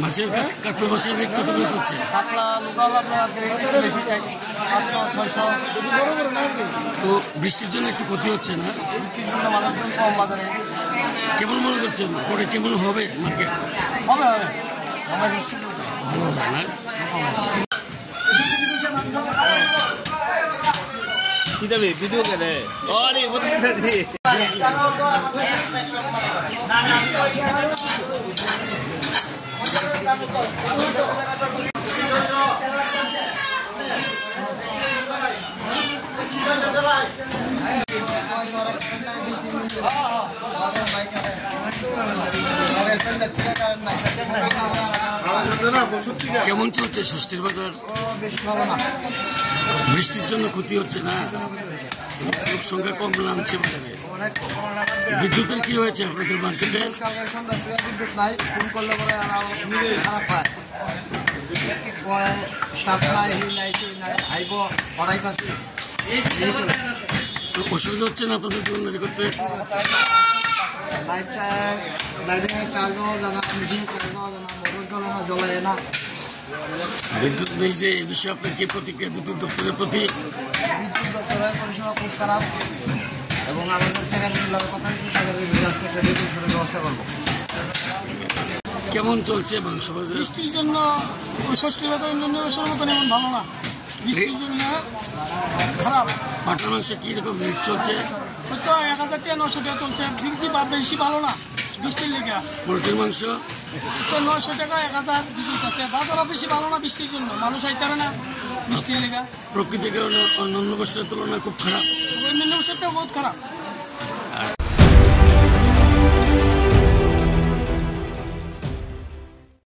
মাছের কাতলা মাছের রেট কত করে চলছে? কাতলা লোকাল আপনার বেশি চাইছি 500-600। তো বৃষ্টির জন্য একটু ক্ষতি হচ্ছে না? বৃষ্টির জন্য মানুষজন কম বাজারে। কেমন মনে করছেন পরে কেমন হবে মার্কেট? হবে হবে আমরা বৃষ্টি ভালো হবে না? কি দেবে ভিডিও করে আরে বলতে কেমন চলছে ষষ্ঠীর বাজার? বৃষ্টির জন্য ক্ষতি হচ্ছে না? লোক সংখ্যা কম নামছে বাজারে। বিদ্যুতের কি হয়েছে আপনাদের মার্কেটে? বিদ্যুৎ নাই, ফোন করলে পরে খারাপ পায়। স্টাফ নাই, আইব পড়াই পাচ্ছি। অসুবিধা হচ্ছে না আপনাদের জন্য করতে? লাইটিংয়ের চার্জও জানা, মেশিনের চার্জও জানা, মোটর চলে না, জ্বলায় না। বিদ্যুৎ নেই যে এই বিষয়ে আপনার কি প্রতিক্রিয়া বিদ্যুৎ দপ্তরের প্রতি? বিদ্যুৎ দপ্তরের পরিষেবা খুব খারাপ এবং আমাদের সেখানে কথা ব্যবস্থা করবো। কেমন চলছে মাংস বাজার? বৃষ্টির জন্য ষষ্ঠীর বাজার অন্য বছরের মতন এমন ভালো না, বৃষ্টির জন্য খারাপ। পাটার মাংস কীরকম রেট চলছে? হয়তো 1000 টাকা 900 টাকা চলছে, বিক্রি বেশি ভালো না বৃষ্টির লেগে। পোলট্রির মাংস তো 900 টাকা 1000 বিক্রি করছে, বাজারও বেশি ভালো না বৃষ্টির জন্য, মানুষ আইতারে না বৃষ্টির লেগে। প্রকৃতিকে অন্যান্য বছরের তুলনায় খুব খারাপ। অন্যান্য বছরটা বহুত খারাপ।